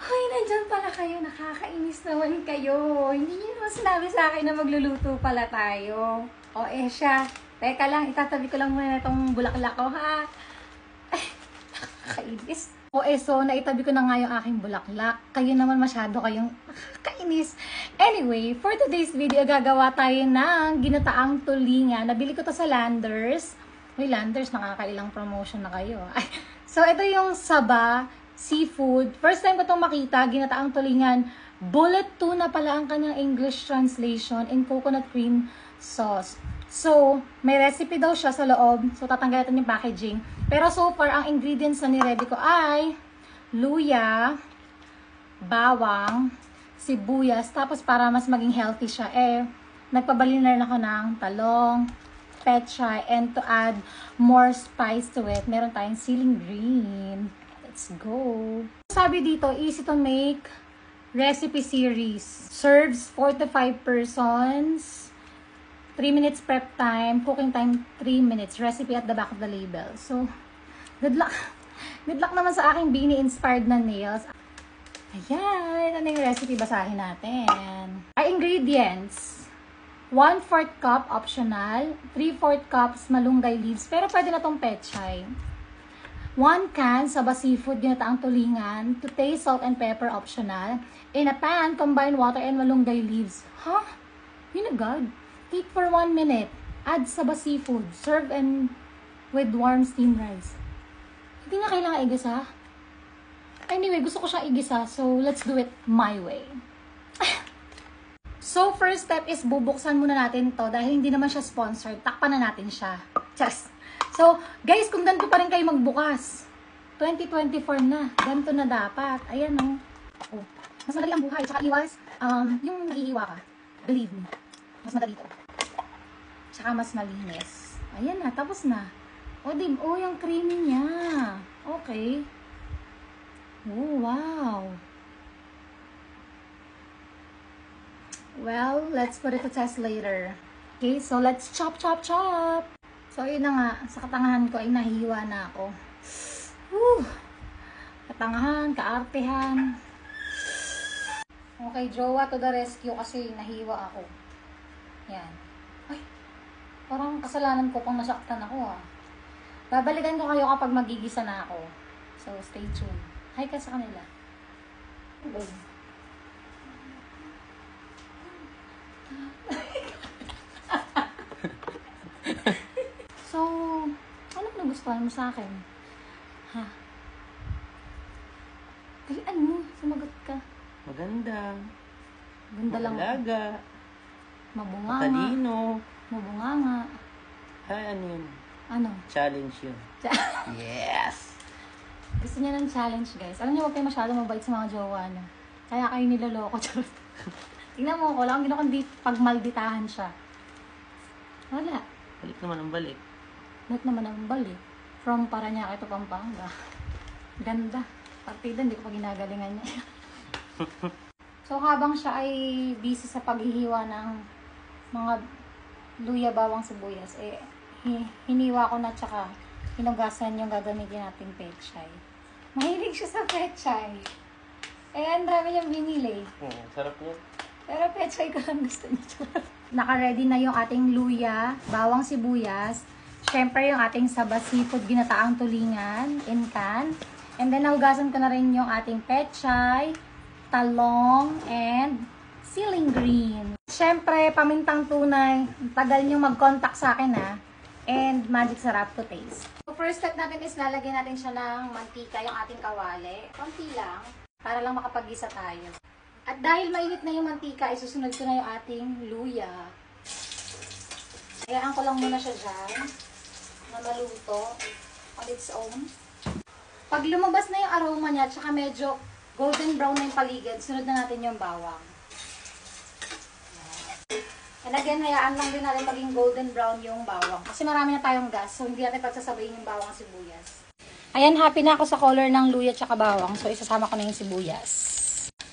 Hoy, nandyan pala kayo. Nakakainis naman kayo. Hindi niyo naman sinabi sa akin na magluluto pala tayo. O, siya. Teka lang, itatabi ko lang muna itong bulaklak ko, ha? Ay, nakakainis. O, so, naitabi ko na nga yung aking bulaklak. Kayo naman masyado kayong nakakainis. Anyway, for today's video, gagawa tayo ng ginataang tulingan. Nabili ko to sa Landers. Uy, Landers, nakakailang promotion na kayo. Ay, so, ito yung Saba Seafood. First time ko itong makita, ginataang tulingan. Bullet tuna pala ang kanyang English translation in coconut cream sauce. So, may recipe daw siya sa loob. So, tatanggal natin yung packaging. Pero so far, ang ingredients na ni-ready ko ay luya, bawang, sibuyas. Tapos, para mas maging healthy siya, nagpabalinan ako ng talong, pechay, and to add more spice to it, meron tayong siling green. Let's go! Sabi dito, easy to make recipe series. Serves 4 to 5 persons. 3 minutes prep time. Cooking time 3 minutes. Recipe at the back of the label. So, good luck. Good luck naman sa aking Beanie-inspired na nails. Ayan. Ano yung recipe? Basahin natin. Ay, ingredients. 1/4 cup optional. 3/4 cups malunggay leaves. Pero pwede na tong pechay. 1 can Saba Seafood, ginataang tulingan. To taste, salt and pepper optional. In a pan, combine water and malunggay leaves. Huh? Yun agad. Heat for 1 minute. Add Saba Seafood. Serve and with warm steamed rice. Hindi na kailangan igisa. Anyway, gusto ko siyang igisa. So, let's do it my way. So, first step is bubuksan muna natin to dahil hindi naman siya sponsored. Takpan na natin siya. Just. So, guys, kung ganito pa rin kayo magbukas, 2024 na. Ganito na dapat. Ayan, no. Oh. Mas madali ang buhay. Tsaka iwas, yung nag-iiwa ka. Believe me. Mas madali to. Tsaka mas malinis. Ayan na, tapos na. Oh, yung creamy niya. Okay. Oh, wow. Well, let's put it to test later. Okay, so let's chop, chop, chop. So, yun na nga. Sa katangahan ko ay nahiwa na ako. Whew. Katangahan, kaartehan. Okay, jowa to the rescue kasi nahiwa ako. Yan. Ay, parang kasalanan ko pang nasaktan ako ah. Babalikan ko kayo kapag magigisa na ako. So, stay tuned. Hi ka sa kanila. Hello. So, ano nagustuhan mo sa akin? Ha? Kailan mo? Sumagot ka. Maganda. Ganda lang. Malaga. Mabunganga. Matalino. Mabunganga. Ay, ano yun? Ano? Challenge yun. Yes! Gusto niya ng challenge, guys. Alam niyo, huwag kayo masyado mabait sa mga jowa, no? Kaya kayo niloloko. Tingnan mo, wala akong ginawa pagmalditahan siya. Wala. Balik naman ang balik. Ba't naman ang balik? From Parañaque to Pampanga. Ganda. Partida, hindi ko pa ginagalingan niya. So, habang siya ay busy sa paghihiwa ng mga luya, bawang, sibuyas, hiniwa ko na tsaka hinugasan yung gagamitin nating pechay. Mahilig siya sa pechay. Ang dami niyang binili. Sarap niya. Pero pechay ko lang gusto niya. Naka-ready na yung ating luya, bawang, sibuyas. Siyempre yung ating Saba Seafood, ginataang tulingan in can. And then nahugasan ko na rin yung ating pechay, talong, and siling green. Siyempre, pamintang tunay. Tagal nyo mag-contact sa akin ha. And magic sarap to taste. So first step natin is lalagyan natin siya ng mantika, yung ating kawali. Konti lang, para lang makapag-gisa tayo. At dahil mainit na yung mantika, isusunod ko na yung ating luya. Hayaan ko lang muna siya dyan na maluto on its own. Pag lumabas na yung aroma niya, tsaka medyo golden brown na yung paligid, sunod na natin yung bawang. And again, hayaan lang din natin maging golden brown yung bawang. Kasi marami na tayong gas, so hindi natin pagsasabayin yung bawang at sibuyas. Ayan, happy na ako sa color ng luya tsaka bawang, so isasama ko na yung sibuyas.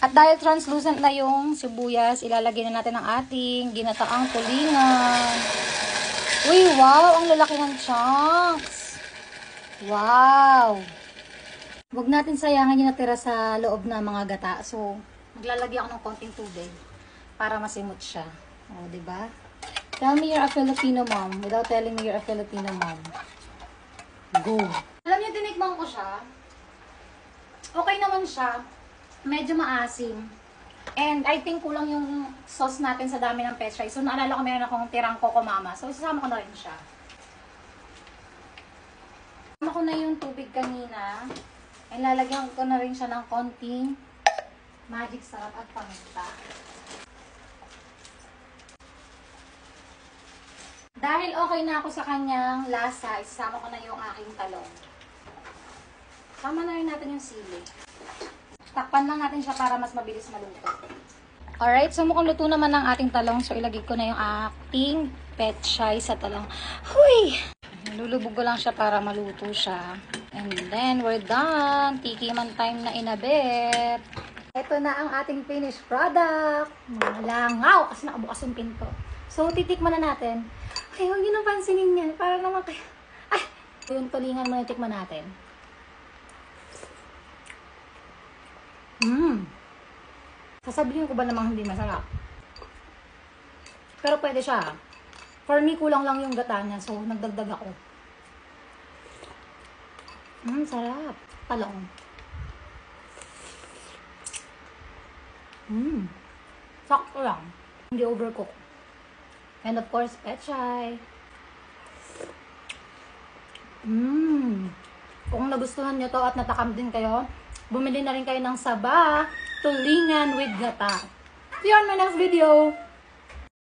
At dahil translucent na yung sibuyas, ilalagay na natin ang ating ginataang tulingan. Uy, wow! Ang lalaki ng chunks! Wow! Huwag natin sayangin yung natira sa loob na mga gata. So, maglalagyan ako ng konting tubig para masimot siya. O, diba? Tell me you're a Filipino mom without telling me you're a Filipino mom. Go! Alam niyo, tinikman ko siya. Okay naman siya. Medyo maasim. And I think kulang yung sauce natin sa dami ng pechay. So, naalala ko meron akong tirang Coco Mama. So, isasama ko na rin siya. Isasama ko na yung tubig kanina. And lalagyan ko na rin siya ng konting magic sarap at paminta. Dahil okay na ako sa kanyang lasa, isasama ko na yung aking talong. Sama na rin natin yung sili. Takpan lang natin siya para mas mabilis maluto. Alright, so mukhang luto naman ng ating talong. So ilagay ko na yung ating pechay sa talong. Huy! Lulubog ko lang siya para maluto siya. And then, we're done. Tikiman time na inabit. Ito na ang ating finished product. Mga langaw, kasi nakabukas yung pinto. So, titikman na natin. Ay, huwag nyo nang pansinin yan. Para naman kayo. Ay! Yung tulingan mo na tikman natin. Sasabihin ko ba namang hindi masarap? Pero pwede siya. For me, kulang lang yung gata niya. So, nagdagdag ako. Sarap. Talong. Sakto lang. Hindi overcook. And of course, pechay. Kung nagustuhan nyo to at natakam din kayo, bumili na rin kayo ng saba, tulingan with gata. See you on my next video!